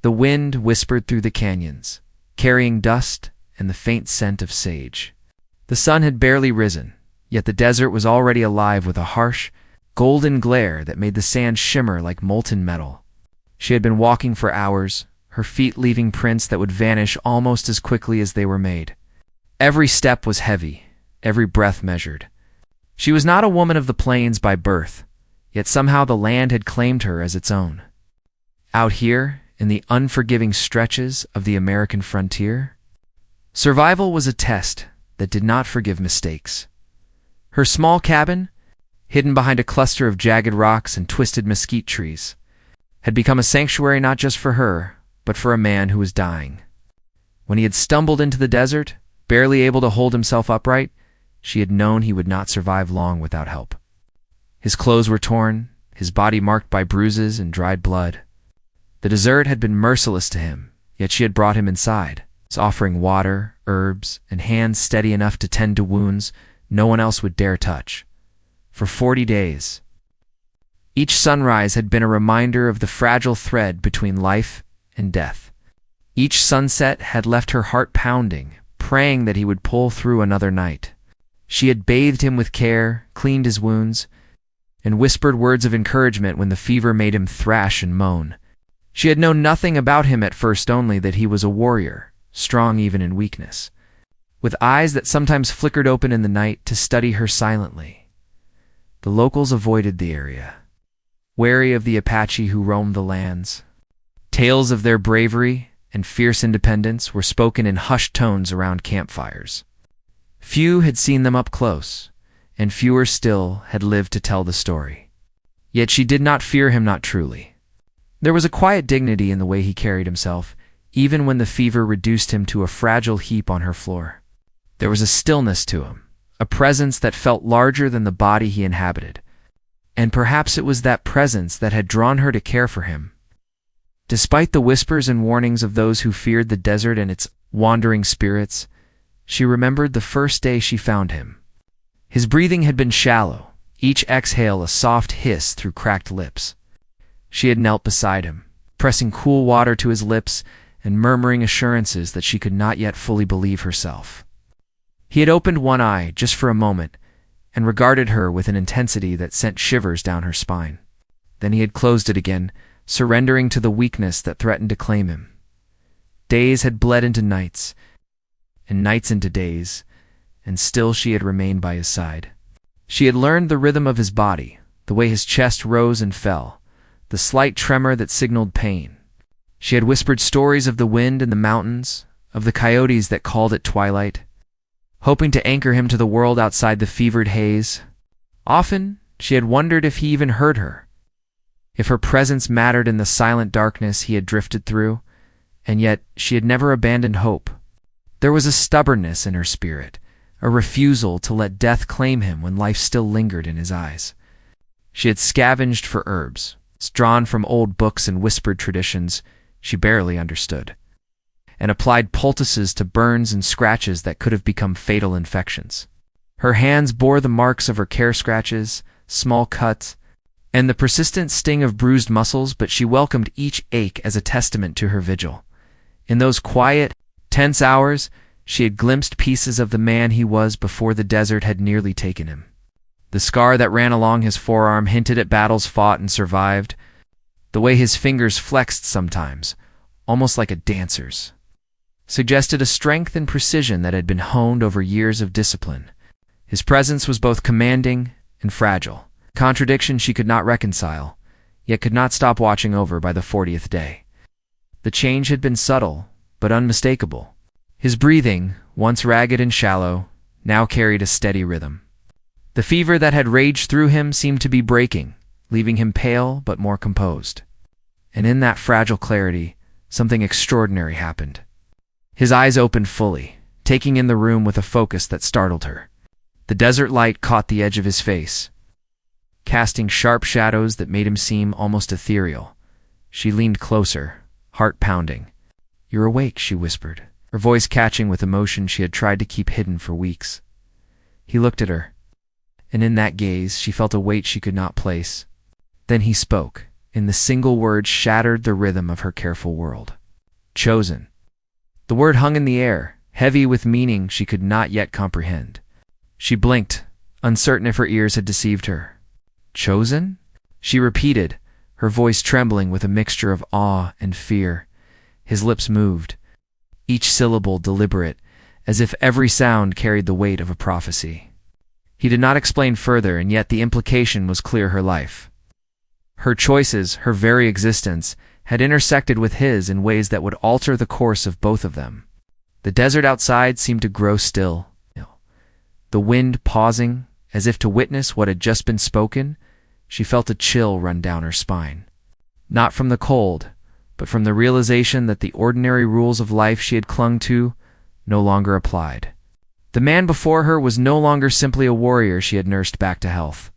The wind whispered through the canyons, carrying dust and the faint scent of sage. The sun had barely risen, yet the desert was already alive with a harsh, golden glare that made the sand shimmer like molten metal. She had been walking for hours, her feet leaving prints that would vanish almost as quickly as they were made. Every step was heavy, every breath measured. She was not a woman of the plains by birth, yet somehow the land had claimed her as its own. Out here, in the unforgiving stretches of the American frontier, survival was a test that did not forgive mistakes. Her small cabin, hidden behind a cluster of jagged rocks and twisted mesquite trees, had become a sanctuary not just for her, but for a man who was dying. When he had stumbled into the desert, barely able to hold himself upright, she had known he would not survive long without help. His clothes were torn, his body marked by bruises and dried blood. The desert had been merciless to him, yet she had brought him inside, offering water, herbs, and hands steady enough to tend to wounds no one else would dare touch. For 40 days. Each sunrise had been a reminder of the fragile thread between life and death. Each sunset had left her heart pounding, praying that he would pull through another night. She had bathed him with care, cleaned his wounds, and whispered words of encouragement when the fever made him thrash and moan. She had known nothing about him at first, only that he was a warrior, strong even in weakness, with eyes that sometimes flickered open in the night to study her silently. The locals avoided the area, wary of the Apache who roamed the lands. Tales of their bravery and fierce independence were spoken in hushed tones around campfires. Few had seen them up close, and fewer still had lived to tell the story. Yet she did not fear him, not truly. There was a quiet dignity in the way he carried himself, even when the fever reduced him to a fragile heap on her floor. There was a stillness to him, a presence that felt larger than the body he inhabited, and perhaps it was that presence that had drawn her to care for him. Despite the whispers and warnings of those who feared the desert and its wandering spirits, she remembered the first day she found him. His breathing had been shallow, each exhale a soft hiss through cracked lips. She had knelt beside him, pressing cool water to his lips and murmuring assurances that she could not yet fully believe herself. He had opened one eye just for a moment and regarded her with an intensity that sent shivers down her spine. Then he had closed it again, surrendering to the weakness that threatened to claim him. Days had bled into nights, and nights into days, and still she had remained by his side. She had learned the rhythm of his body, the way his chest rose and fell, the slight tremor that signaled pain. She had whispered stories of the wind in the mountains, of the coyotes that called at twilight, hoping to anchor him to the world outside the fevered haze. Often, she had wondered if he even heard her, if her presence mattered in the silent darkness he had drifted through, and yet she had never abandoned hope. There was a stubbornness in her spirit, a refusal to let death claim him when life still lingered in his eyes. She had scavenged for herbs, drawn from old books and whispered traditions she barely understood, and applied poultices to burns and scratches that could have become fatal infections. Her hands bore the marks of her care scratches, small cuts, and the persistent sting of bruised muscles, but she welcomed each ache as a testament to her vigil. In those quiet, tense hours, she had glimpsed pieces of the man he was before the desert had nearly taken him. The scar that ran along his forearm hinted at battles fought and survived, the way his fingers flexed sometimes, almost like a dancer's, suggested a strength and precision that had been honed over years of discipline. His presence was both commanding and fragile, contradiction she could not reconcile, yet could not stop watching over by the 40th day. The change had been subtle, but unmistakable. His breathing, once ragged and shallow, now carried a steady rhythm. The fever that had raged through him seemed to be breaking, leaving him pale but more composed. And in that fragile clarity, something extraordinary happened. His eyes opened fully, taking in the room with a focus that startled her. The desert light caught the edge of his face, casting sharp shadows that made him seem almost ethereal. She leaned closer, heart pounding. "You're awake," she whispered, her voice catching with emotion she had tried to keep hidden for weeks. He looked at her, and in that gaze she felt a weight she could not place. Then he spoke, in the single word shattered the rhythm of her careful world. Chosen. The word hung in the air, heavy with meaning she could not yet comprehend. She blinked, uncertain if her ears had deceived her. Chosen? She repeated, her voice trembling with a mixture of awe and fear. His lips moved, each syllable deliberate, as if every sound carried the weight of a prophecy. He did not explain further, and yet the implication was clear. Her life, her choices, her very existence, had intersected with his in ways that would alter the course of both of them. The desert outside seemed to grow still, the wind pausing, as if to witness what had just been spoken. She felt a chill run down her spine. Not from the cold, but from the realization that the ordinary rules of life she had clung to no longer applied. The man before her was no longer simply a warrior she had nursed back to health.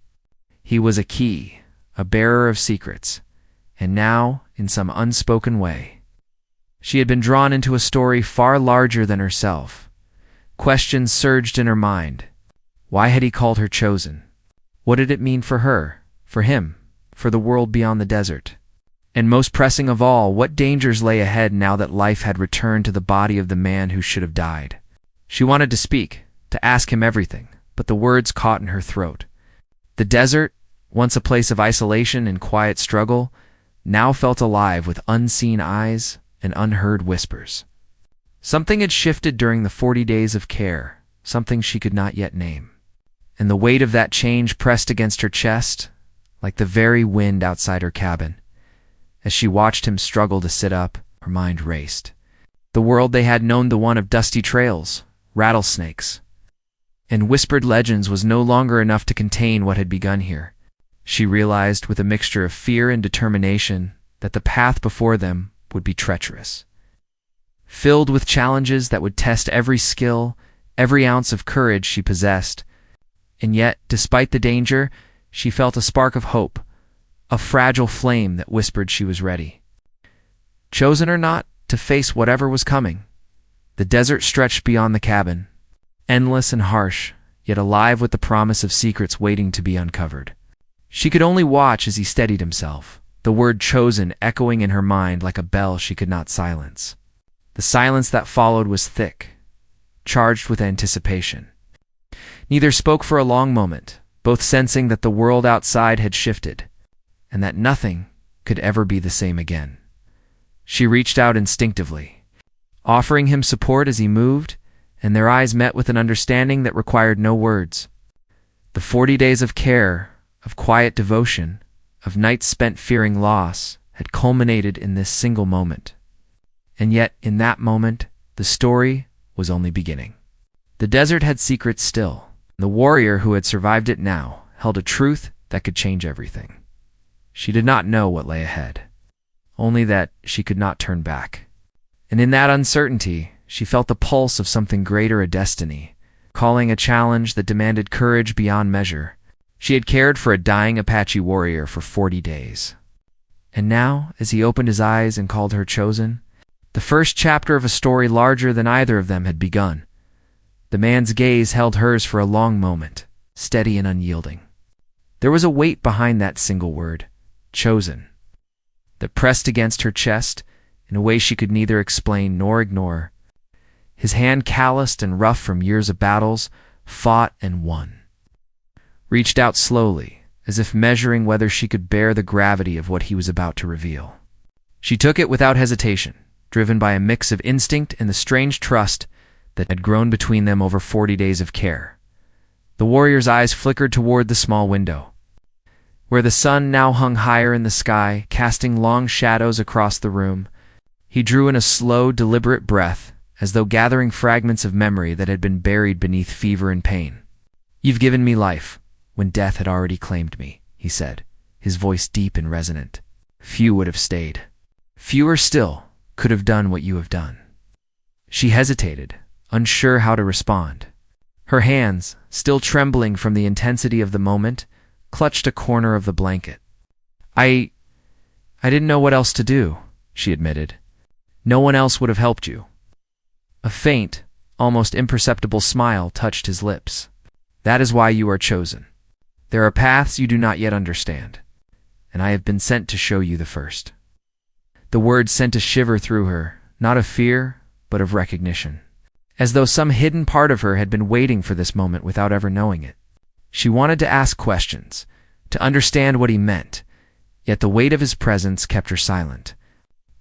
He was a key, a bearer of secrets, and now, in some unspoken way, she had been drawn into a story far larger than herself. Questions surged in her mind. Why had he called her chosen? What did it mean for her, for him, for the world beyond the desert? And most pressing of all, what dangers lay ahead now that life had returned to the body of the man who should have died? She wanted to speak, to ask him everything, but the words caught in her throat. The desert, once a place of isolation and quiet struggle, now felt alive with unseen eyes and unheard whispers. Something had shifted during the 40 days of care, something she could not yet name. And the weight of that change pressed against her chest, like the very wind outside her cabin. As she watched him struggle to sit up, her mind raced. The world they had known, the one of dusty trails, rattlesnakes, and whispered legends, was no longer enough to contain what had begun here. She realized, with a mixture of fear and determination, that the path before them would be treacherous, filled with challenges that would test every skill, every ounce of courage she possessed. And yet, despite the danger, she felt a spark of hope, a fragile flame that whispered she was ready. Chosen or not, to face whatever was coming. The desert stretched beyond the cabin, endless and harsh, yet alive with the promise of secrets waiting to be uncovered. She could only watch as he steadied himself, the word chosen echoing in her mind like a bell she could not silence. The silence that followed was thick, charged with anticipation. Neither spoke for a long moment, both sensing that the world outside had shifted, and that nothing could ever be the same again. She reached out instinctively, offering him support as he moved, and their eyes met with an understanding that required no words. The 40 days of care, of quiet devotion, of nights spent fearing loss, had culminated in this single moment. And yet, in that moment, the story was only beginning. The desert had secrets still. The warrior who had survived it now held a truth that could change everything. She did not know what lay ahead, only that she could not turn back. And in that uncertainty, she felt the pulse of something greater, a destiny, calling a challenge that demanded courage beyond measure. She had cared for a dying Apache warrior for 40 days. And now, as he opened his eyes and called her chosen, the first chapter of a story larger than either of them had begun. The man's gaze held hers for a long moment, steady and unyielding. There was a weight behind that single word, chosen, that pressed against her chest in a way she could neither explain nor ignore. His hand, calloused and rough from years of battles, fought and won, reached out slowly, as if measuring whether she could bear the gravity of what he was about to reveal. She took it without hesitation, driven by a mix of instinct and the strange trust that had grown between them over 40 days of care. The warrior's eyes flickered toward the small window, where the sun now hung higher in the sky, casting long shadows across the room. He drew in a slow, deliberate breath, as though gathering fragments of memory that had been buried beneath fever and pain. "You've given me life, when death had already claimed me," he said, his voice deep and resonant. "Few would have stayed. Fewer still could have done what you have done." She hesitated, unsure how to respond. Her hands, still trembling from the intensity of the moment, clutched a corner of the blanket. I didn't know what else to do," she admitted. "No one else would have helped you." A faint, almost imperceptible smile touched his lips. "That is why you are chosen. There are paths you do not yet understand, and I have been sent to show you the first." The words sent a shiver through her, not of fear, but of recognition, as though some hidden part of her had been waiting for this moment without ever knowing it. She wanted to ask questions, to understand what he meant, yet the weight of his presence kept her silent.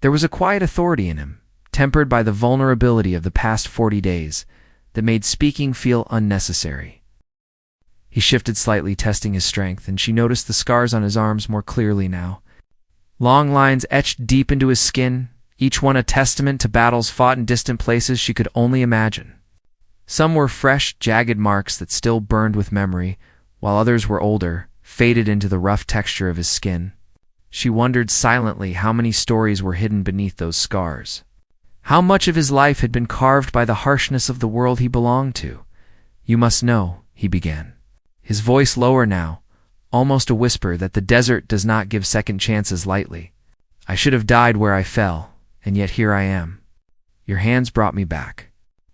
There was a quiet authority in him, tempered by the vulnerability of the past 40 days, that made speaking feel unnecessary. He shifted slightly, testing his strength, and she noticed the scars on his arms more clearly now. Long lines etched deep into his skin, each one a testament to battles fought in distant places she could only imagine. Some were fresh, jagged marks that still burned with memory, while others were older, faded into the rough texture of his skin. She wondered silently how many stories were hidden beneath those scars. How much of his life had been carved by the harshness of the world he belonged to? "You must know," he began, his voice lower now, almost a whisper, "that the desert does not give second chances lightly. I should have died where I fell, and yet here I am. Your hands brought me back.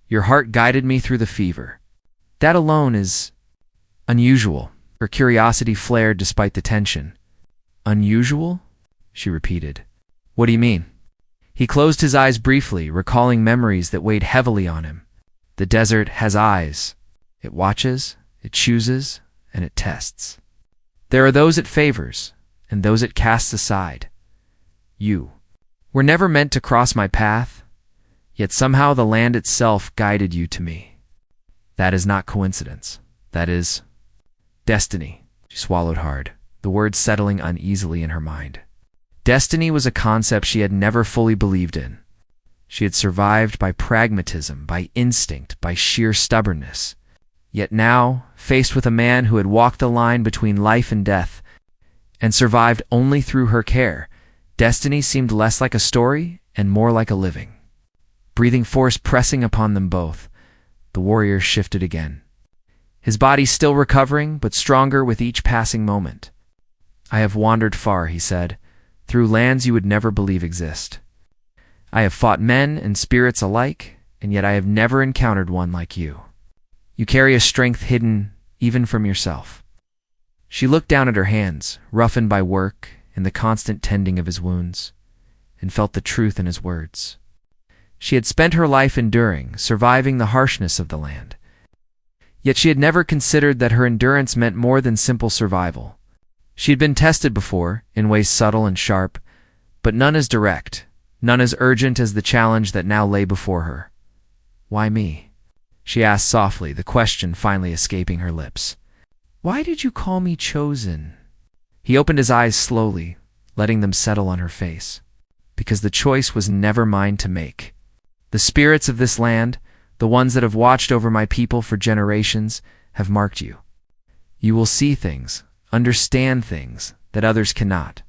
Your heart guided me through the fever. That alone is unusual." Her curiosity flared despite the tension. "Unusual?" she repeated. "What do you mean?" He closed his eyes briefly, recalling memories that weighed heavily on him. The desert has eyes. It watches, it chooses, and it tests. There are those it favors, and those it casts aside. You were never meant to cross my path, yet somehow the land itself guided you to me. That is not coincidence. That is destiny. She swallowed hard, the words settling uneasily in her mind. Destiny was a concept she had never fully believed in. She had survived by pragmatism, by instinct, by sheer stubbornness. Yet now, faced with a man who had walked the line between life and death, and survived only through her care, destiny seemed less like a story and more like a living, breathing force pressing upon them both. The warrior shifted again, his body still recovering, but stronger with each passing moment. "I have wandered far," he said, "through lands you would never believe exist. I have fought men and spirits alike, and yet I have never encountered one like you. You carry a strength hidden even from yourself." She looked down at her hands, roughened by work and the constant tending of his wounds, and felt the truth in his words. She had spent her life enduring, surviving the harshness of the land. Yet she had never considered that her endurance meant more than simple survival. She had been tested before, in ways subtle and sharp, but none as direct, none as urgent as the challenge that now lay before her. "Why me?" she asked softly, the question finally escaping her lips. "Why did you call me chosen?" He opened his eyes slowly, letting them settle on her face. "Because the choice was never mine to make. The spirits of this land, the ones that have watched over my people for generations, have marked you. You will see things, understand things that others cannot.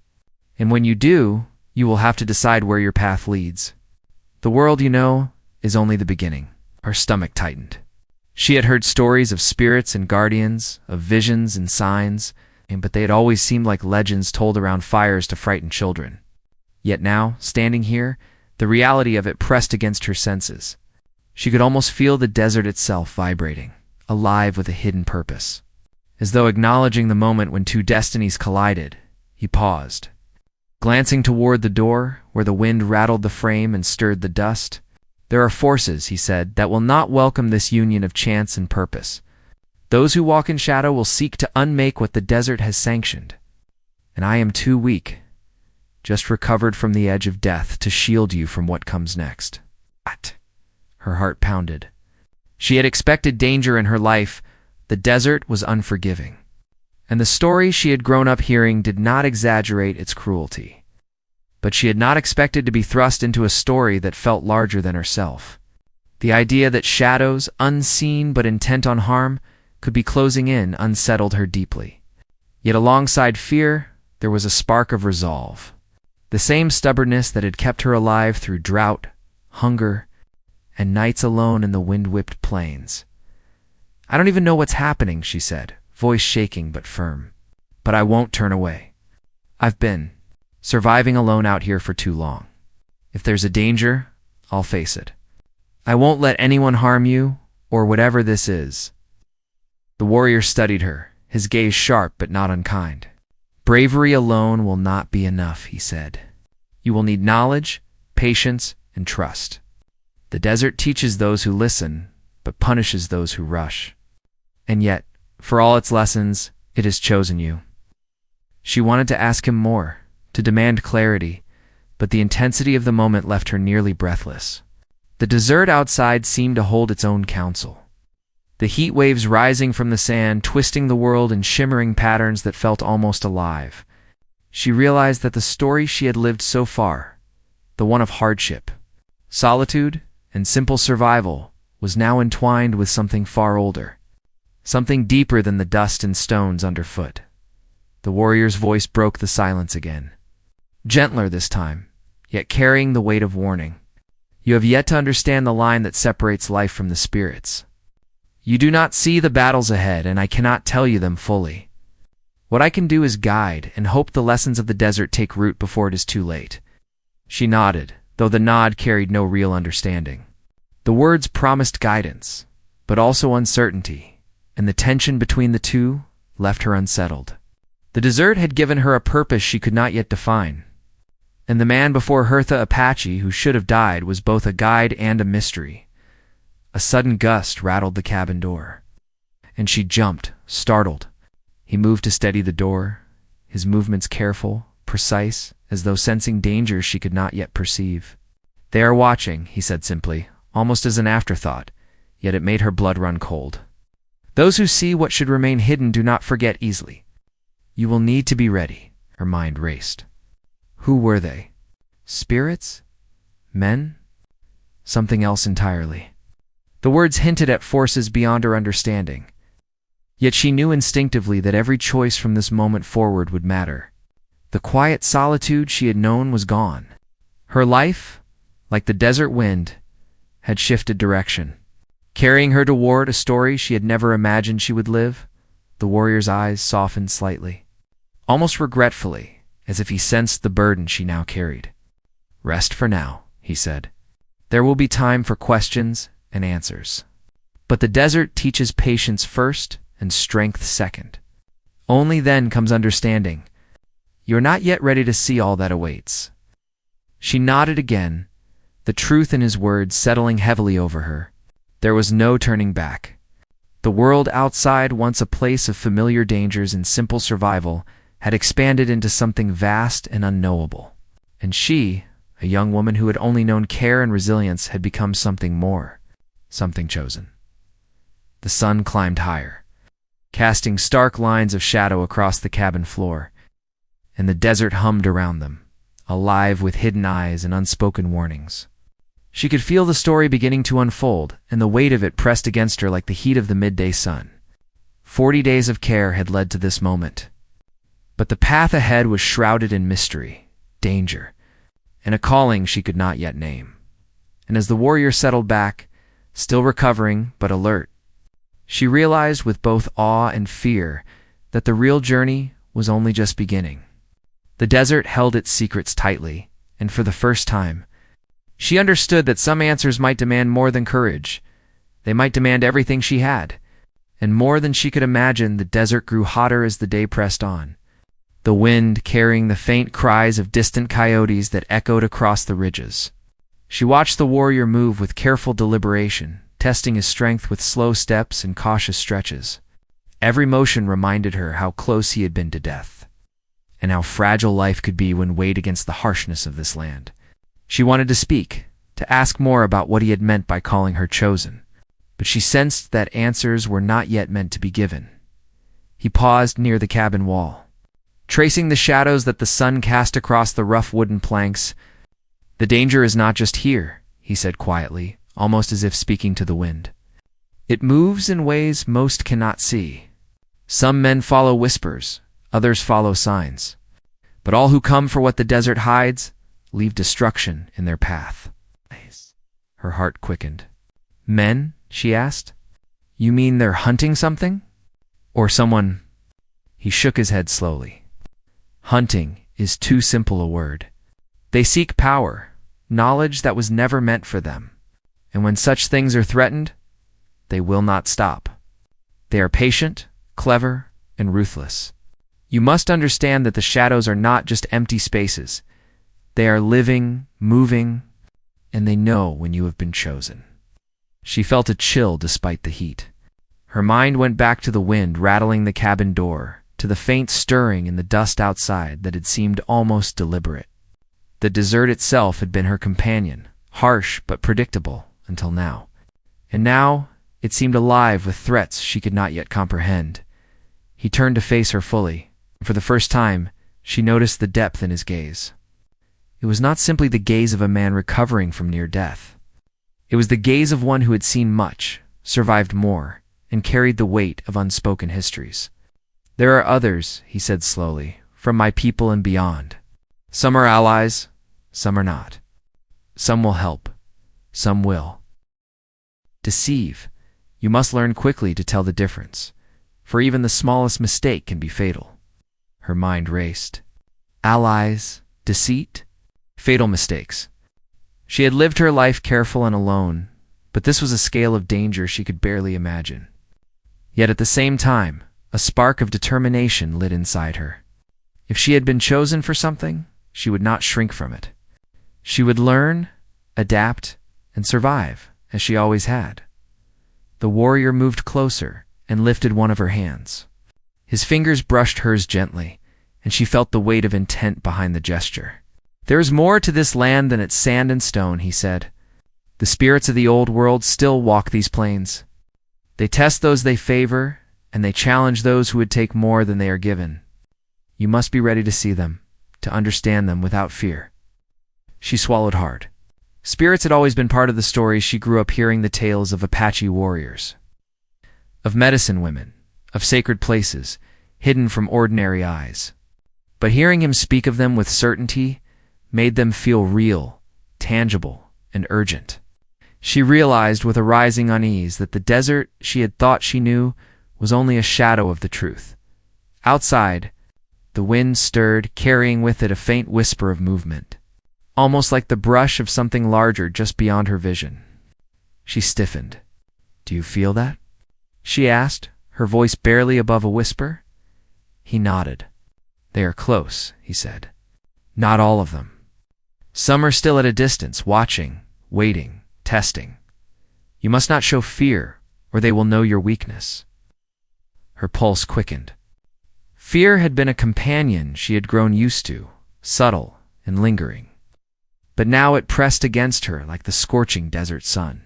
And when you do, you will have to decide where your path leads. The world, you know, is only the beginning." Her stomach tightened. She had heard stories of spirits and guardians, of visions and signs, but they had always seemed like legends told around fires to frighten children. Yet now, standing here, the reality of it pressed against her senses. She could almost feel the desert itself vibrating, alive with a hidden purpose. As though acknowledging the moment when two destinies collided, he paused. Glancing toward the door, where the wind rattled the frame and stirred the dust, "There are forces," he said, "that will not welcome this union of chance and purpose. Those who walk in shadow will seek to unmake what the desert has sanctioned. And I am too weak, just recovered from the edge of death, to shield you from what comes next." What? Her heart pounded. She had expected danger in her life. The desert was unforgiving. And the story she had grown up hearing did not exaggerate its cruelty. But she had not expected to be thrust into a story that felt larger than herself. The idea that shadows, unseen but intent on harm, could be closing in unsettled her deeply. Yet alongside fear, there was a spark of resolve. The same stubbornness that had kept her alive through drought, hunger, and nights alone in the wind-whipped plains. "I don't even know what's happening," she said, voice shaking but firm. "But I won't turn away. I've been surviving alone out here for too long. If there's a danger, I'll face it. I won't let anyone harm you, or whatever this is." The warrior studied her, his gaze sharp but not unkind. Bravery alone will not be enough, he said. You will need knowledge, patience, and trust. The desert teaches those who listen, but punishes those who rush. And yet, for all its lessons, it has chosen you. She wanted to ask him more, to demand clarity, but the intensity of the moment left her nearly breathless. The desert outside seemed to hold its own counsel. The heat waves rising from the sand, twisting the world in shimmering patterns that felt almost alive. She realized that the story she had lived so far, the one of hardship, solitude, and simple survival, was now entwined with something far older, something deeper than the dust and stones underfoot. The warrior's voice broke the silence again. Gentler this time, yet carrying the weight of warning. You have yet to understand the line that separates life from the spirits. You do not see the battles ahead, and I cannot tell you them fully. What I can do is guide and hope the lessons of the desert take root before it is too late. She nodded, though the nod carried no real understanding. The words promised guidance, but also uncertainty, and the tension between the two left her unsettled. The desert had given her a purpose she could not yet define, and the man before her, the Apache, who should have died, was both a guide and a mystery. A sudden gust rattled the cabin door, and she jumped, startled. He moved to steady the door, his movements careful, precise, as though sensing dangers she could not yet perceive. They are watching, he said simply, almost as an afterthought, yet it made her blood run cold. Those who see what should remain hidden do not forget easily. You will need to be ready. Her mind raced. Who were they? Spirits? Men? Something else entirely. The words hinted at forces beyond her understanding. Yet she knew instinctively that every choice from this moment forward would matter. The quiet solitude she had known was gone. Her life, like the desert wind, had shifted direction, carrying her toward a story she had never imagined she would live. The warrior's eyes softened slightly, almost regretfully, as if he sensed the burden she now carried. Rest for now, he said. There will be time for questions and answers. But the desert teaches patience first and strength second. Only then comes understanding. You're not yet ready to see all that awaits. She nodded again, the truth in his words settling heavily over her. There was no turning back. The world outside, once a place of familiar dangers and simple survival, had expanded into something vast and unknowable. And she, a young woman who had only known care and resilience, had become something more. Something chosen. The sun climbed higher, casting stark lines of shadow across the cabin floor, and the desert hummed around them, alive with hidden eyes and unspoken warnings. She could feel the story beginning to unfold, and the weight of it pressed against her like the heat of the midday sun. 40 days of care had led to this moment. But the path ahead was shrouded in mystery, danger, and a calling she could not yet name. And as the warrior settled back, still recovering but alert, she realized with both awe and fear that the real journey was only just beginning. The desert held its secrets tightly, and for the first time, she understood that some answers might demand more than courage. They might demand everything she had, and more than she could imagine. The desert grew hotter as the day pressed on, the wind carrying the faint cries of distant coyotes that echoed across the ridges. She watched the warrior move with careful deliberation, testing his strength with slow steps and cautious stretches. Every motion reminded her how close he had been to death, and how fragile life could be when weighed against the harshness of this land. She wanted to speak, to ask more about what he had meant by calling her chosen, but she sensed that answers were not yet meant to be given. He paused near the cabin wall, tracing the shadows that the sun cast across the rough wooden planks. The danger is not just here, he said quietly, almost as if speaking to the wind. It moves in ways most cannot see. Some men follow whispers, others follow signs. But all who come for what the desert hides leave destruction in their path. Her heart quickened. Men? She asked. You mean they're hunting something? Or someone? He shook his head slowly. Hunting is too simple a word. They seek power, knowledge that was never meant for them. And when such things are threatened, they will not stop. They are patient, clever, and ruthless. You must understand that the shadows are not just empty spaces. They are living, moving, and they know when you have been chosen. She felt a chill despite the heat. Her mind went back to the wind rattling the cabin door, to the faint stirring in the dust outside that had seemed almost deliberate. The desert itself had been her companion, harsh but predictable, until now. And now, it seemed alive with threats she could not yet comprehend. He turned to face her fully, and for the first time, she noticed the depth in his gaze. It was not simply the gaze of a man recovering from near death. It was the gaze of one who had seen much, survived more, and carried the weight of unspoken histories. "There are others," he said slowly, "from my people and beyond. Some are allies, some are not. Some will help, some will deceive. You must learn quickly to tell the difference, for even the smallest mistake can be fatal." Her mind raced. Allies, deceit, fatal mistakes. She had lived her life careful and alone, but this was a scale of danger she could barely imagine. Yet at the same time, a spark of determination lit inside her. If she had been chosen for something, she would not shrink from it. She would learn, adapt, and survive, as she always had. The warrior moved closer and lifted one of her hands. His fingers brushed hers gently, and she felt the weight of intent behind the gesture. "There is more to this land than its sand and stone," he said. "The spirits of the old world still walk these plains. They test those they favor, and they challenge those who would take more than they are given. You must be ready to see them, to understand them without fear." She swallowed hard. Spirits had always been part of the stories she grew up hearing, the tales of Apache warriors, of medicine women, of sacred places, hidden from ordinary eyes. But hearing him speak of them with certainty made them feel real, tangible, and urgent. She realized with a rising unease that the desert she had thought she knew was only a shadow of the truth. Outside, the wind stirred, carrying with it a faint whisper of movement, almost like the brush of something larger just beyond her vision. She stiffened. "Do you feel that?" she asked, her voice barely above a whisper. He nodded. "They are close," he said. "Not all of them. Some are still at a distance, watching, waiting, testing. You must not show fear, or they will know your weakness." Her pulse quickened. Fear had been a companion she had grown used to, subtle and lingering. But now it pressed against her like the scorching desert sun.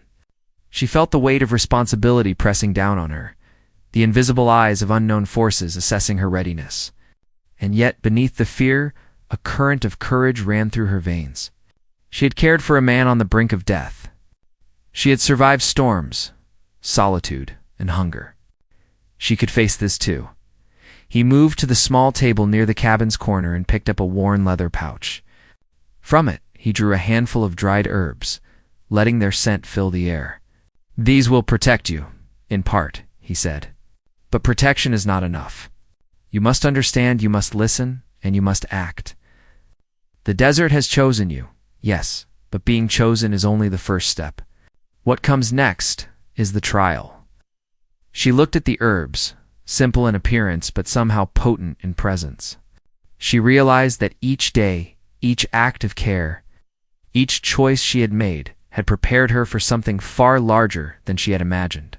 She felt the weight of responsibility pressing down on her, the invisible eyes of unknown forces assessing her readiness. And yet, beneath the fear, a current of courage ran through her veins. She had cared for a man on the brink of death. She had survived storms, solitude, and hunger. She could face this too. He moved to the small table near the cabin's corner and picked up a worn leather pouch. From it, he drew a handful of dried herbs, letting their scent fill the air. "These will protect you, in part," he said. "But protection is not enough. You must understand, you must listen, and you must act. The desert has chosen you, yes, but being chosen is only the first step. What comes next is the trial." She looked at the herbs, simple in appearance but somehow potent in presence. She realized that each day, each act of care, each choice she had made had prepared her for something far larger than she had imagined.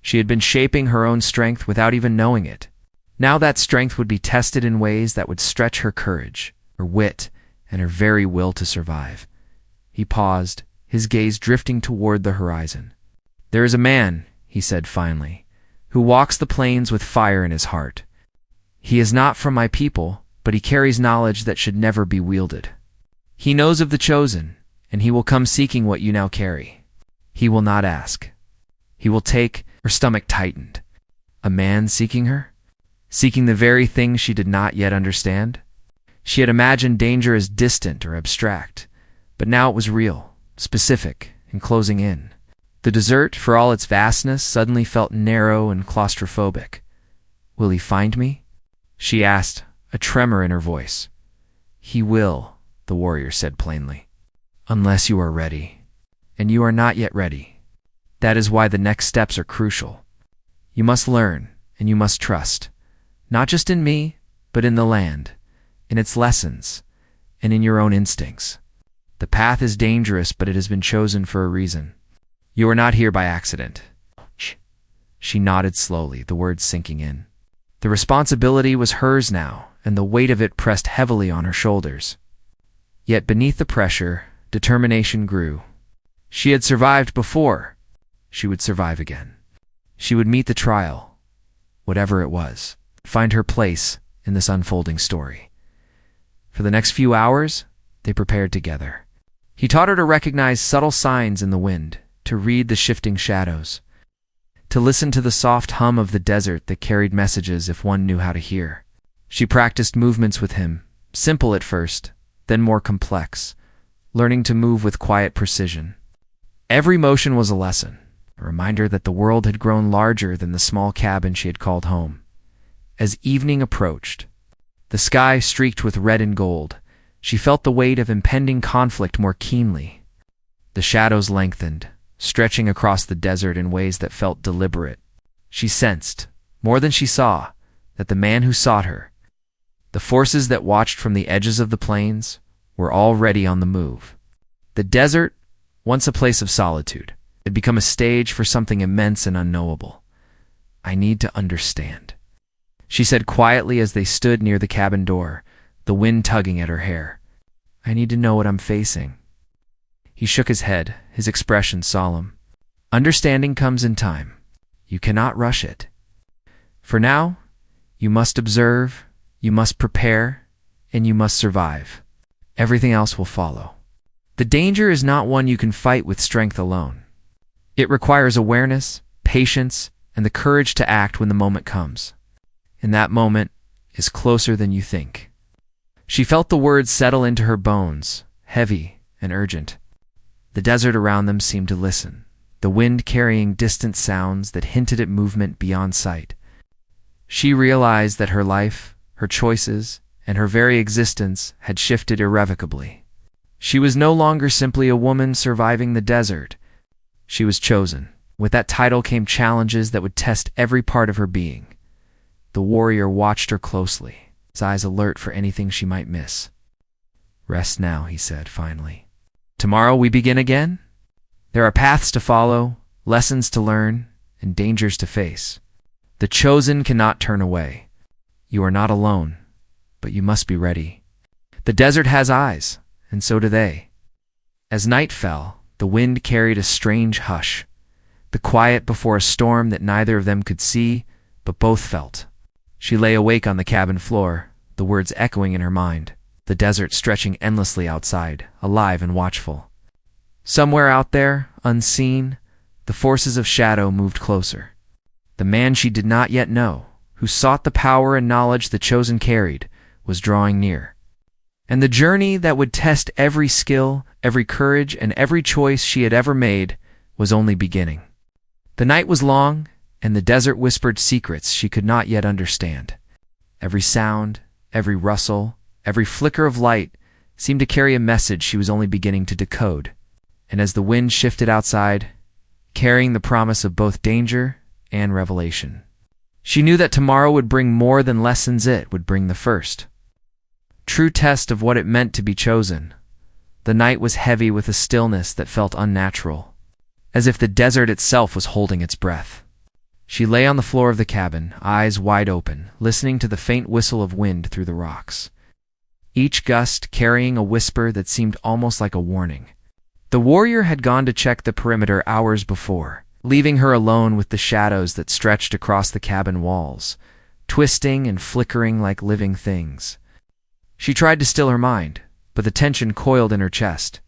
She had been shaping her own strength without even knowing it. Now that strength would be tested in ways that would stretch her courage, her wit, and her very will to survive. He paused, his gaze drifting toward the horizon. "There is a man," he said finally, "who walks the plains with fire in his heart. He is not from my people, but he carries knowledge that should never be wielded. He knows of the chosen, and he will come seeking what you now carry. He will not ask. He will take." Her stomach tightened. A man seeking her? Seeking the very thing she did not yet understand? She had imagined danger as distant or abstract, but now it was real, specific, and closing in. The desert, for all its vastness, suddenly felt narrow and claustrophobic. "Will he find me?" she asked, a tremor in her voice. "He will," the warrior said plainly, "unless you are ready. And you are not yet ready. That is why the next steps are crucial. You must learn, and you must trust, not just in me, but in the land, in its lessons, and in your own instincts. The path is dangerous, but it has been chosen for a reason. You are not here by accident. She nodded slowly, the words sinking in. The responsibility was hers now, and the weight of it pressed heavily on her shoulders. Yet beneath the pressure, determination grew. She had survived before. She would survive again. She would meet the trial, whatever it was, find her place in this unfolding story. For the next few hours, they prepared together. He taught her to recognize subtle signs in the wind, to read the shifting shadows, to listen to the soft hum of the desert that carried messages if one knew how to hear. She practiced movements with him, simple at first, then more complex, learning to move with quiet precision. Every motion was a lesson, a reminder that the world had grown larger than the small cabin she had called home. As evening approached, the sky streaked with red and gold, she felt the weight of impending conflict more keenly. The shadows lengthened, stretching across the desert in ways that felt deliberate. She sensed, more than she saw, that the man who sought her, the forces that watched from the edges of the plains, were already on the move. The desert, once a place of solitude, had become a stage for something immense and unknowable. "I need to understand," she said quietly as they stood near the cabin door, the wind tugging at her hair. "I need to know what I'm facing." He shook his head, his expression solemn. "Understanding comes in time. You cannot rush it. For now, you must observe, you must prepare, and you must survive. Everything else will follow. The danger is not one you can fight with strength alone. It requires awareness, patience, and the courage to act when the moment comes. And that moment is closer than you think." She felt the words settle into her bones, heavy and urgent. The desert around them seemed to listen, the wind carrying distant sounds that hinted at movement beyond sight. She realized that her life, her choices, and her very existence had shifted irrevocably. She was no longer simply a woman surviving the desert. She was chosen. With that title came challenges that would test every part of her being. The warrior watched her closely, his eyes alert for anything she might miss. "Rest now," he said finally. "Tomorrow we begin again? There are paths to follow, lessons to learn, and dangers to face. The chosen cannot turn away. You are not alone, but you must be ready. The desert has eyes, and so do they." As night fell, the wind carried a strange hush, the quiet before a storm that neither of them could see, but both felt. She lay awake on the cabin floor, the words echoing in her mind, the desert stretching endlessly outside, alive and watchful. Somewhere out there, unseen, the forces of shadow moved closer. The man she did not yet know, who sought the power and knowledge the chosen carried, was drawing near. And the journey that would test every skill, every courage, and every choice she had ever made was only beginning. The night was long, and the desert whispered secrets she could not yet understand. Every sound, every rustle, every flicker of light seemed to carry a message she was only beginning to decode. And as the wind shifted outside, carrying the promise of both danger and revelation, she knew that tomorrow would bring more than lessons it would bring the first. True test of what it meant to be chosen. The night was heavy with a stillness that felt unnatural, as if the desert itself was holding its breath. She lay on the floor of the cabin, eyes wide open, listening to the faint whistle of wind through the rocks, each gust carrying a whisper that seemed almost like a warning. The warrior had gone to check the perimeter hours before, leaving her alone with the shadows that stretched across the cabin walls, twisting and flickering like living things. She tried to still her mind, but the tension coiled in her chest.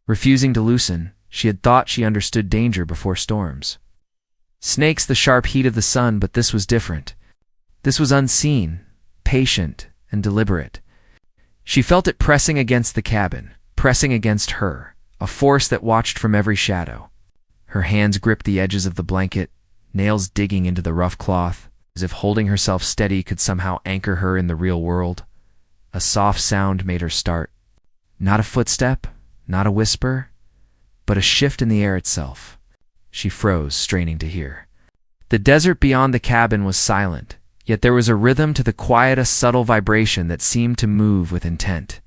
Refusing to loosen, she had thought she understood danger before storms. Snakes, the sharp heat of the sun, but this was different. This was unseen, patient, and deliberate. She felt it pressing against the cabin, pressing against her, a force that watched from every shadow. Her hands gripped the edges of the blanket, nails digging into the rough cloth, as if holding herself steady could somehow anchor her in the real world. A soft sound made her start. Not a footstep, not a whisper, but a shift in the air itself. She froze, straining to hear. The desert beyond the cabin was silent, Yet there was a rhythm to the quiet, a subtle vibration that seemed to move with intent.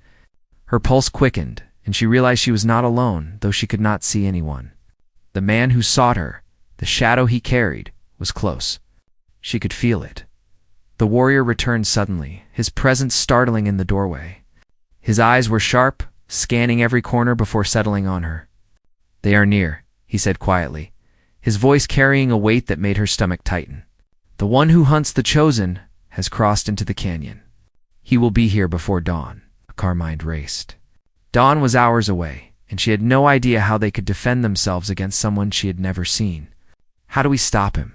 Her pulse quickened, and she realized she was not alone, though she could not see anyone. The man who sought her, the shadow he carried, was close. She could feel it. The warrior returned suddenly, his presence startling in the doorway. His eyes were sharp, scanning every corner before settling on her. "They are near," he said quietly, his voice carrying a weight that made her stomach tighten. "The one who hunts the chosen has crossed into the canyon. He will be here before dawn." Her mind raced. Dawn was hours away, and she had no idea how they could defend themselves against someone she had never seen. "How do we stop him?"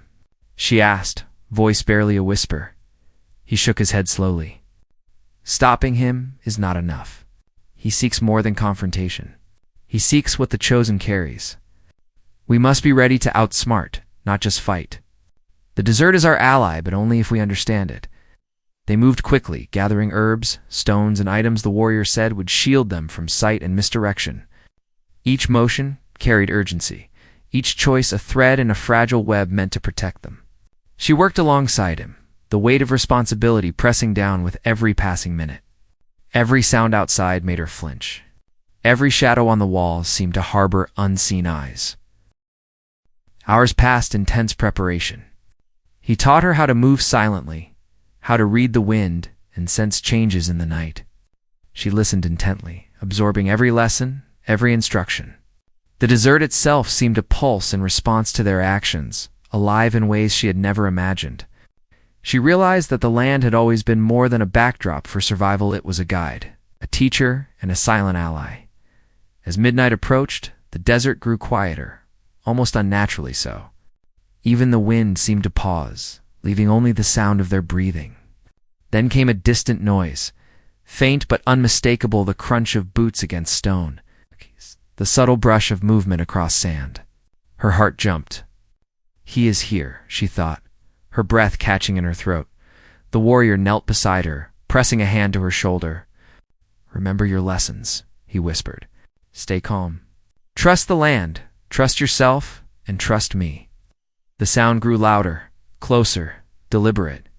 she asked, voice barely a whisper. He shook his head slowly. "Stopping him is not enough. He seeks more than confrontation. He seeks what the chosen carries. We must be ready to outsmart, not just fight. The desert is our ally, but only if we understand it." They moved quickly, gathering herbs, stones, and items the warrior said would shield them from sight and misdirection. Each motion carried urgency, each choice a thread in a fragile web meant to protect them. She worked alongside him, the weight of responsibility pressing down with every passing minute. Every sound outside made her flinch. Every shadow on the walls seemed to harbor unseen eyes. Hours passed in tense preparation. He taught her how to move silently, how to read the wind and sense changes in the night. She listened intently, absorbing every lesson, every instruction. The desert itself seemed to pulse in response to their actions, alive in ways she had never imagined. She realized that the land had always been more than a backdrop for survival. It was a guide, a teacher, and a silent ally. As midnight approached, the desert grew quieter, almost unnaturally so. Even the wind seemed to pause, leaving only the sound of their breathing. Then came a distant noise, faint but unmistakable, the crunch of boots against stone, the subtle brush of movement across sand. Her heart jumped. "He is here," she thought, her breath catching in her throat. The warrior knelt beside her, pressing a hand to her shoulder. "Remember your lessons," he whispered. "Stay calm. Trust the land, trust yourself, and trust me." The sound grew louder, closer, deliberate.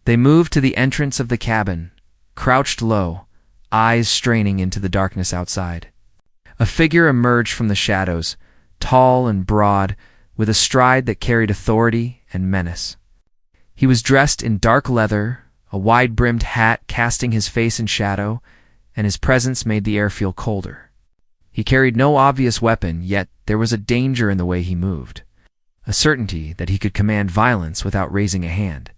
They moved to the entrance of the cabin, crouched low, eyes straining into the darkness outside. A figure emerged from the shadows, tall and broad, with a stride that carried authority and menace. He was dressed in dark leather, a wide-brimmed hat casting his face in shadow, and his presence made the air feel colder. He carried no obvious weapon, yet there was a danger in the way he moved, a certainty that he could command violence without raising a hand.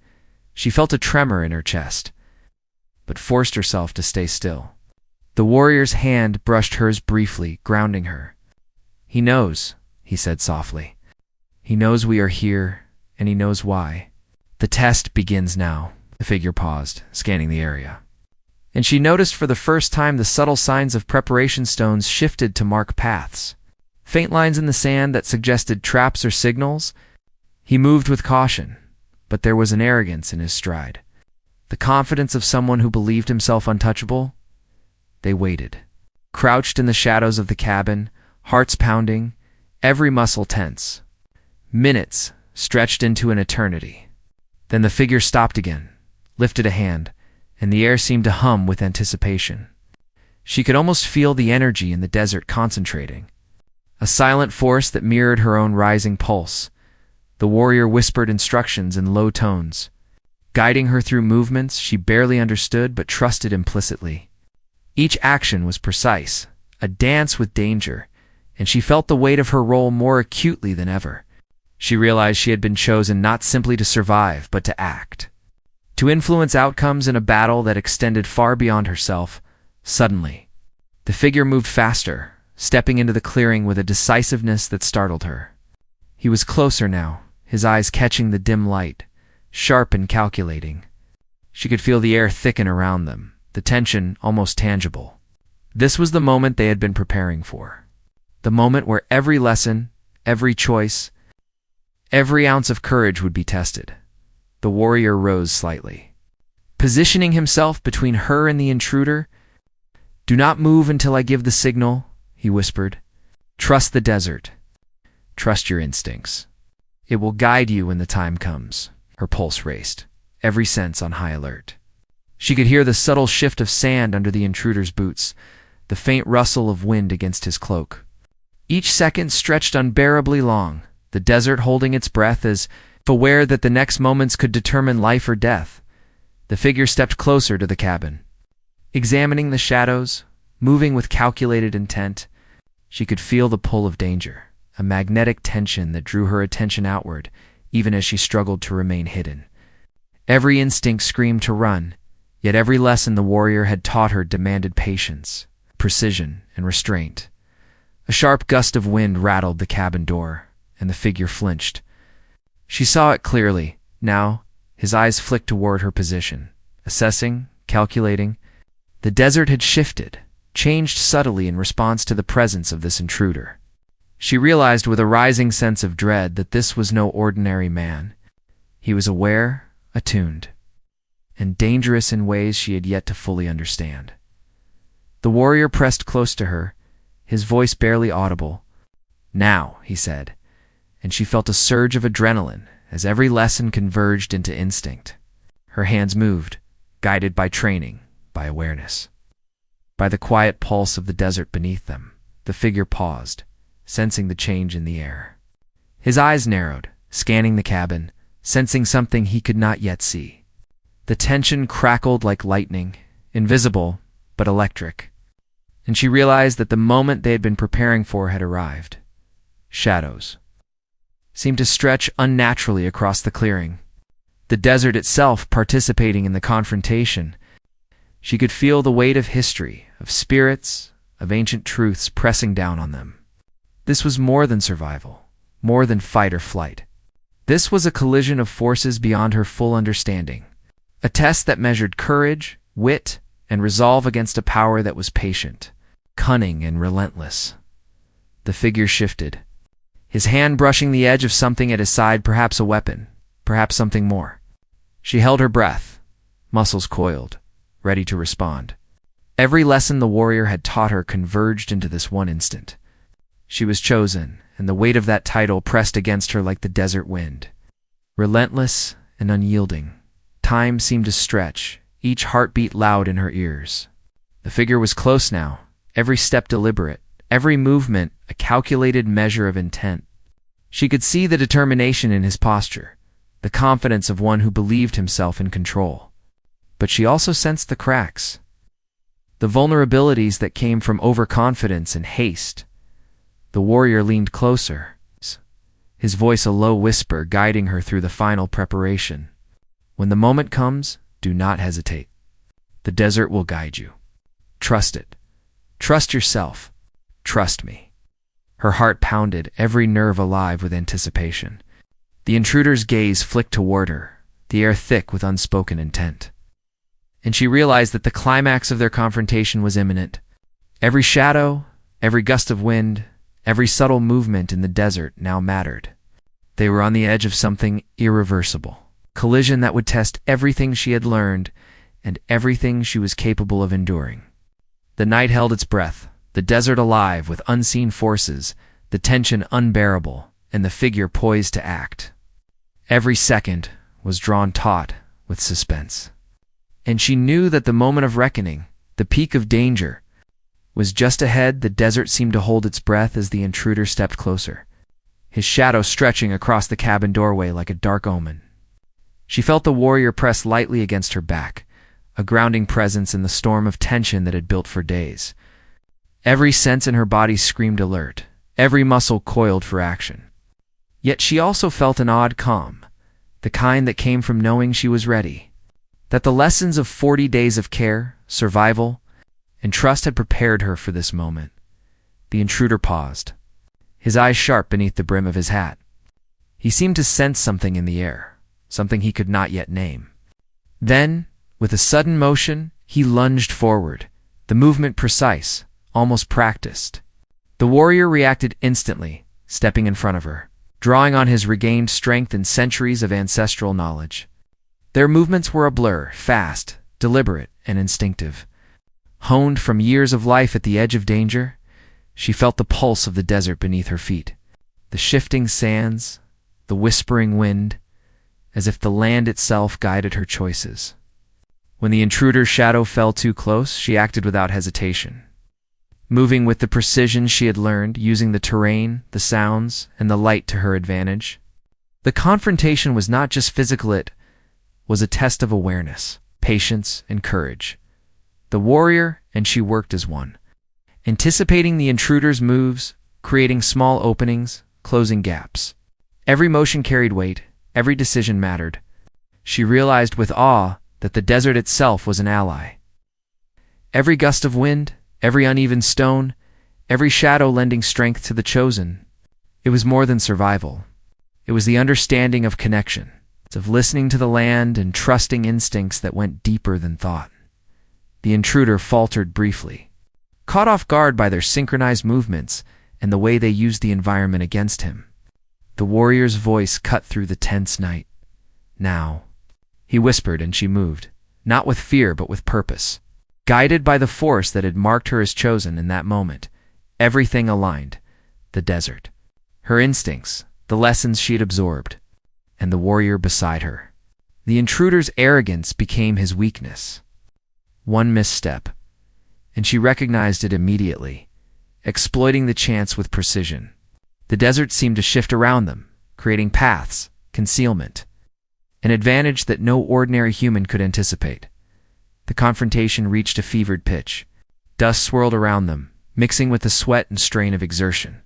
She felt a tremor in her chest, but forced herself to stay still. The warrior's hand brushed hers briefly, grounding her. "He knows," he said softly. "He knows we are here, and he knows why." "The test begins now." The figure paused, scanning the area. And she noticed for the first time the subtle signs of preparation stones shifted to mark paths. Faint lines in the sand that suggested traps or signals. He moved with caution, but there was an arrogance in his stride, the confidence of someone who believed himself untouchable. They waited, crouched in the shadows of the cabin, hearts pounding, every muscle tense. Minutes stretched into an eternity. Then the figure stopped again, lifted a hand, and the air seemed to hum with anticipation. She could almost feel the energy in the desert concentrating, a silent force that mirrored her own rising pulse. The warrior whispered instructions in low tones, guiding her through movements she barely understood but trusted implicitly. Each action was precise, a dance with danger, and she felt the weight of her role more acutely than ever. She realized she had been chosen not simply to survive, but to act, to influence outcomes in a battle that extended far beyond herself. Suddenly, the figure moved faster, stepping into the clearing with a decisiveness that startled her. He was closer now, his eyes catching the dim light, sharp and calculating. She could feel the air thicken around them, the tension almost tangible. This was the moment they had been preparing for. The moment where every lesson, every choice, every ounce of courage would be tested. The warrior rose slightly, positioning himself between her and the intruder. "Do not move until I give the signal," he whispered. "Trust the desert. Trust your instincts. It will guide you when the time comes." Her pulse raced. every sense on high alert. She could hear the subtle shift of sand under the intruder's boots, the faint rustle of wind against his cloak. Each second stretched unbearably long, the desert holding its breath as if aware that the next moments could determine life or death. The figure stepped closer to the cabin. Examining the shadows, moving with calculated intent, she could feel the pull of danger, a magnetic tension that drew her attention outward, even as she struggled to remain hidden. Every instinct screamed to run, yet every lesson the warrior had taught her demanded patience, precision, and restraint. A sharp gust of wind rattled the cabin door, and the figure flinched. She saw it clearly. Now, his eyes flicked toward her position, assessing, calculating. The desert had shifted, changed subtly in response to the presence of this intruder. She realized with a rising sense of dread that this was no ordinary man. He was aware, attuned, and dangerous in ways she had yet to fully understand. The warrior pressed close to her, his voice barely audible. "Now," he said, and she felt a surge of adrenaline as every lesson converged into instinct. Her hands moved, guided by training, by awareness. By the quiet pulse of the desert beneath them, the figure paused, sensing the change in the air. His eyes narrowed, scanning the cabin, sensing something he could not yet see. The tension crackled like lightning, invisible, but electric. And she realized that the moment they had been preparing for had arrived. Shadows seemed to stretch unnaturally across the clearing, the desert itself participating in the confrontation. She could feel the weight of history, of spirits, of ancient truths pressing down on them. This was more than survival, more than fight or flight. This was a collision of forces beyond her full understanding, a test that measured courage, wit, and resolve against a power that was patient, cunning, and relentless. The figure shifted, his hand brushing the edge of something at his side, perhaps a weapon, perhaps something more. She held her breath, muscles coiled, ready to respond. Every lesson the warrior had taught her converged into this one instant. She was chosen, and the weight of that title pressed against her like the desert wind. Relentless and unyielding, time seemed to stretch, each heartbeat loud in her ears. The figure was close now, every step deliberate, every movement a calculated measure of intent. She could see the determination in his posture, the confidence of one who believed himself in control. But she also sensed the cracks, the vulnerabilities that came from overconfidence and haste. The warrior leaned closer, his voice a low whisper guiding her through the final preparation. "When the moment comes, do not hesitate. The desert will guide you. Trust it. Trust yourself. Trust me." Her heart pounded, every nerve alive with anticipation. The intruder's gaze flicked toward her, the air thick with unspoken intent. And she realized that the climax of their confrontation was imminent. Every shadow, every gust of wind, every subtle movement in the desert now mattered. They were on the edge of something irreversible, collision that would test everything she had learned and everything she was capable of enduring. The night held its breath, the desert alive with unseen forces, the tension unbearable, and the figure poised to act. Every second was drawn taut with suspense. And she knew that the moment of reckoning, the peak of danger, was just ahead. The desert seemed to hold its breath as the intruder stepped closer, his shadow stretching across the cabin doorway like a dark omen. She felt the warrior press lightly against her back, a grounding presence in the storm of tension that had built for days. Every sense in her body screamed alert, every muscle coiled for action. Yet she also felt an odd calm, the kind that came from knowing she was ready, that the lessons of 40 days of care, survival, and trust had prepared her for this moment. The intruder paused, his eyes sharp beneath the brim of his hat. He seemed to sense something in the air, something he could not yet name. Then, with a sudden motion, he lunged forward, the movement precise, almost practiced. The warrior reacted instantly, stepping in front of her, drawing on his regained strength and centuries of ancestral knowledge. Their movements were a blur, fast, deliberate, and instinctive. Honed from years of life at the edge of danger, she felt the pulse of the desert beneath her feet, the shifting sands, the whispering wind, as if the land itself guided her choices. When the intruder's shadow fell too close, she acted without hesitation, moving with the precision she had learned, using the terrain, the sounds, and the light to her advantage. The confrontation was not just physical, it was a test of awareness, patience, and courage. The warrior and she worked as one, anticipating the intruder's moves, creating small openings, closing gaps. Every motion carried weight, every decision mattered. She realized with awe that the desert itself was an ally. Every gust of wind, every uneven stone, every shadow lending strength to the chosen. It was more than survival. It was the understanding of connection, of listening to the land and trusting instincts that went deeper than thought. The intruder faltered briefly, caught off guard by their synchronized movements and the way they used the environment against him. The warrior's voice cut through the tense night. "Now," he whispered, and she moved, not with fear but with purpose. Guided by the force that had marked her as chosen in that moment, everything aligned: the desert, her instincts, the lessons she had absorbed, and the warrior beside her. The intruder's arrogance became his weakness. One misstep, and she recognized it immediately, exploiting the chance with precision. The desert seemed to shift around them, creating paths, concealment, an advantage that no ordinary human could anticipate. The confrontation reached a fevered pitch. Dust swirled around them, mixing with the sweat and strain of exertion.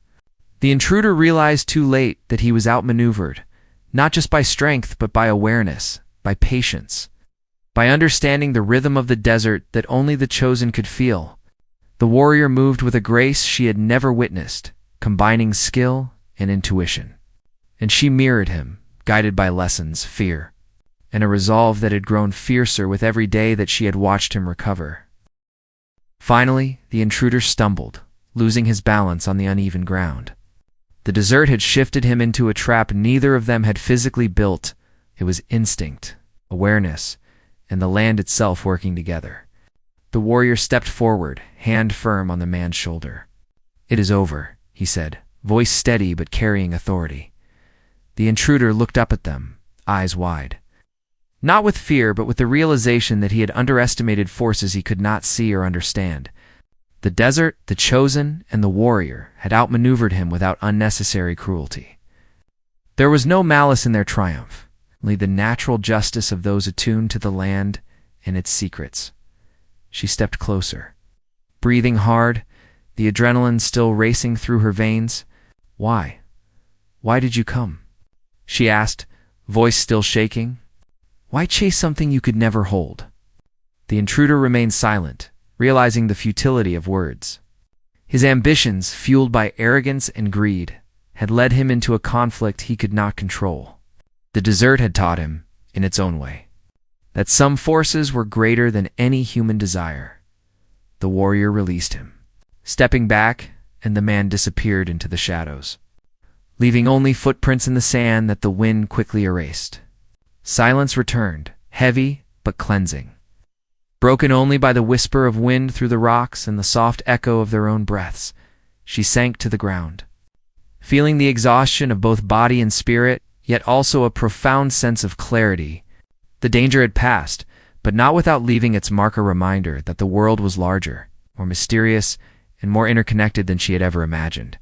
The intruder realized too late that he was outmaneuvered, not just by strength but by awareness, by patience, by understanding the rhythm of the desert that only the chosen could feel. The warrior moved with a grace she had never witnessed, combining skill and intuition. And she mirrored him, guided by lessons, fear, and a resolve that had grown fiercer with every day that she had watched him recover. Finally, the intruder stumbled, losing his balance on the uneven ground. The desert had shifted him into a trap neither of them had physically built. It was instinct, awareness, and the land itself working together. The warrior stepped forward, hand firm on the man's shoulder. "It is over," he said, voice steady but carrying authority. The intruder looked up at them, eyes wide. Not with fear, but with the realization that he had underestimated forces he could not see or understand. The desert, the chosen, and the warrior had outmaneuvered him without unnecessary cruelty. There was no malice in their triumph, only the natural justice of those attuned to the land and its secrets. She stepped closer, breathing hard, the adrenaline still racing through her veins. "Why? Why did you come?" she asked, voice still shaking. "Why chase something you could never hold?" The intruder remained silent, realizing the futility of words. His ambitions, fueled by arrogance and greed, had led him into a conflict he could not control. The desert had taught him, in its own way, that some forces were greater than any human desire. The warrior released him, stepping back, and the man disappeared into the shadows, leaving only footprints in the sand that the wind quickly erased. Silence returned, heavy but cleansing, broken only by the whisper of wind through the rocks and the soft echo of their own breaths. She sank to the ground, feeling the exhaustion of both body and spirit, yet also a profound sense of clarity. The danger had passed, but not without leaving its mark a reminder that the world was larger, more mysterious, and more interconnected than she had ever imagined.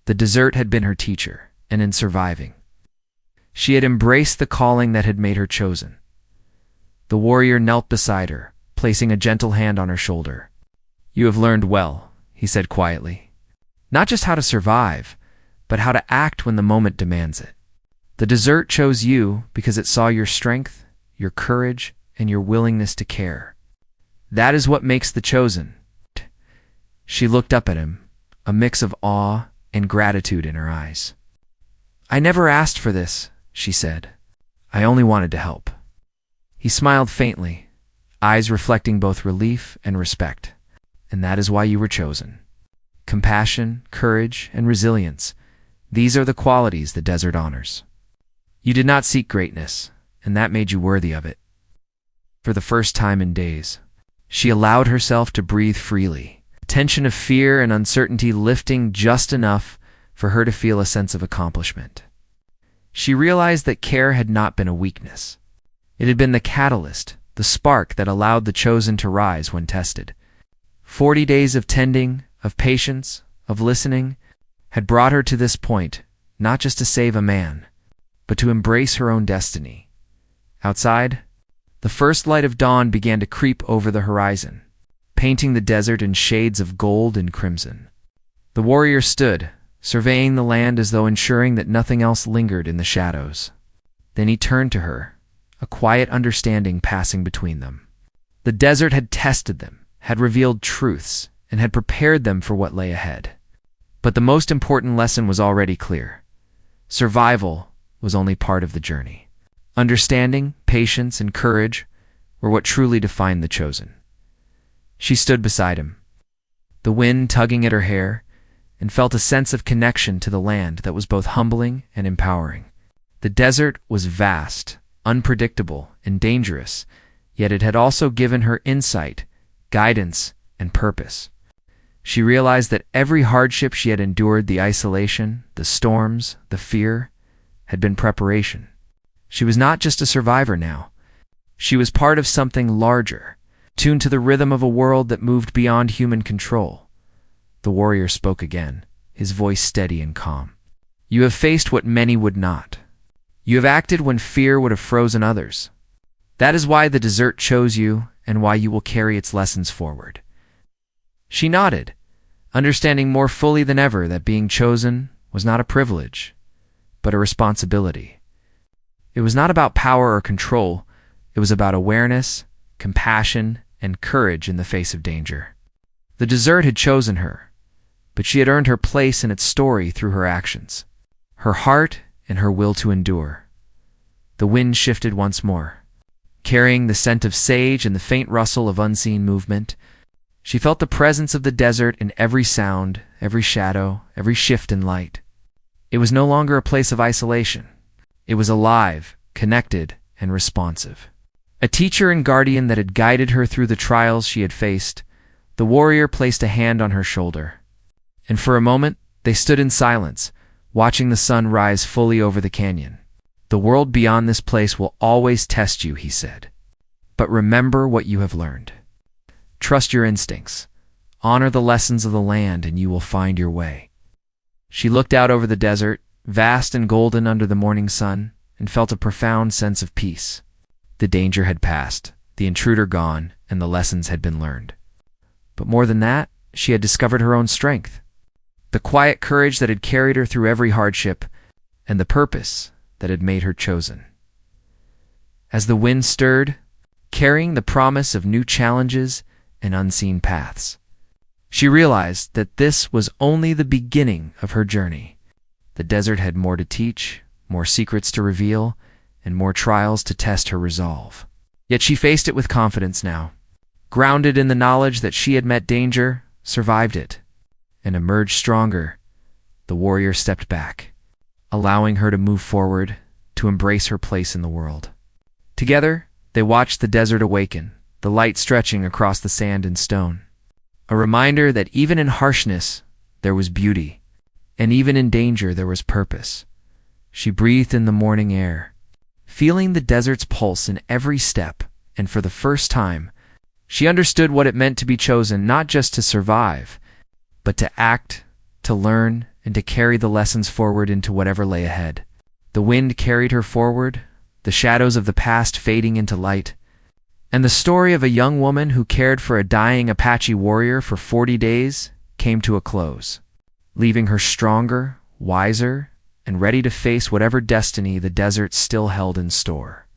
The desert had been her teacher, and in surviving, she had embraced the calling that had made her chosen. The warrior knelt beside her, placing a gentle hand on her shoulder. "You have learned well," he said quietly. "Not just how to survive, but how to act when the moment demands it. The desert chose you because it saw your strength, your courage, and your willingness to care. That is what makes the chosen." She looked up at him, a mix of awe and gratitude in her eyes. "I never asked for this," she said. "I only wanted to help." He smiled faintly, eyes reflecting both relief and respect. "And that is why you were chosen. Compassion, courage, and resilience. These are the qualities the desert honors. You did not seek greatness, and that made you worthy of it." For the first time in days, she allowed herself to breathe freely, the tension of fear and uncertainty lifting just enough for her to feel a sense of accomplishment. She realized that care had not been a weakness. It had been the catalyst, the spark that allowed the chosen to rise when tested. 40 days of tending, of patience, of listening, had brought her to this point, not just to save a man, but to embrace her own destiny. Outside, the first light of dawn began to creep over the horizon, painting the desert in shades of gold and crimson. The warrior stood, surveying the land as though ensuring that nothing else lingered in the shadows. Then he turned to her, a quiet understanding passing between them. The desert had tested them, had revealed truths, and had prepared them for what lay ahead. But the most important lesson was already clear. Survival was only part of the journey. Understanding, patience, and courage were what truly defined the chosen. She stood beside him, the wind tugging at her hair, and felt a sense of connection to the land that was both humbling and empowering. The desert was vast, unpredictable, and dangerous, yet it had also given her insight, guidance, and purpose. She realized that every hardship she had endured, the isolation, the storms, the fear, had been preparation. She was not just a survivor now. She was part of something larger, tuned to the rhythm of a world that moved beyond human control. The warrior spoke again, his voice steady and calm. "You have faced what many would not. You have acted when fear would have frozen others. That is why the desert chose you and why you will carry its lessons forward." She nodded, understanding more fully than ever that being chosen was not a privilege, but a responsibility. It was not about power or control. It was about awareness, compassion, and courage in the face of danger. The desert had chosen her, but she had earned her place in its story through her actions, her heart, and her will to endure. The wind shifted once more, carrying the scent of sage and the faint rustle of unseen movement. She felt the presence of the desert in every sound, every shadow, every shift in light. It was no longer a place of isolation. It was alive, connected, and responsive. A teacher and guardian that had guided her through the trials she had faced. The warrior placed a hand on her shoulder, and for a moment they stood in silence, watching the sun rise fully over the canyon. "The world beyond this place will always test you," he said. "But remember what you have learned. Trust your instincts. Honor the lessons of the land, and you will find your way." She looked out over the desert, vast and golden under the morning sun, and felt a profound sense of peace. The danger had passed, the intruder gone, and the lessons had been learned. But more than that, she had discovered her own strength, the quiet courage that had carried her through every hardship, and the purpose that had made her chosen. As the wind stirred, carrying the promise of new challenges and unseen paths, she realized that this was only the beginning of her journey. The desert had more to teach, more secrets to reveal, and more trials to test her resolve. Yet she faced it with confidence now, grounded in the knowledge that she had met danger, survived it, and emerged stronger. The warrior stepped back, allowing her to move forward, to embrace her place in the world. Together, they watched the desert awaken, the light stretching across the sand and stone. A reminder that even in harshness, there was beauty, and even in danger, there was purpose. She breathed in the morning air, feeling the desert's pulse in every step, and for the first time, she understood what it meant to be chosen, not just to survive, but to act, to learn, and to carry the lessons forward into whatever lay ahead. The wind carried her forward, the shadows of the past fading into light, and the story of a young woman who cared for a dying Apache warrior for 40 days came to a close, leaving her stronger, wiser, and ready to face whatever destiny the desert still held in store.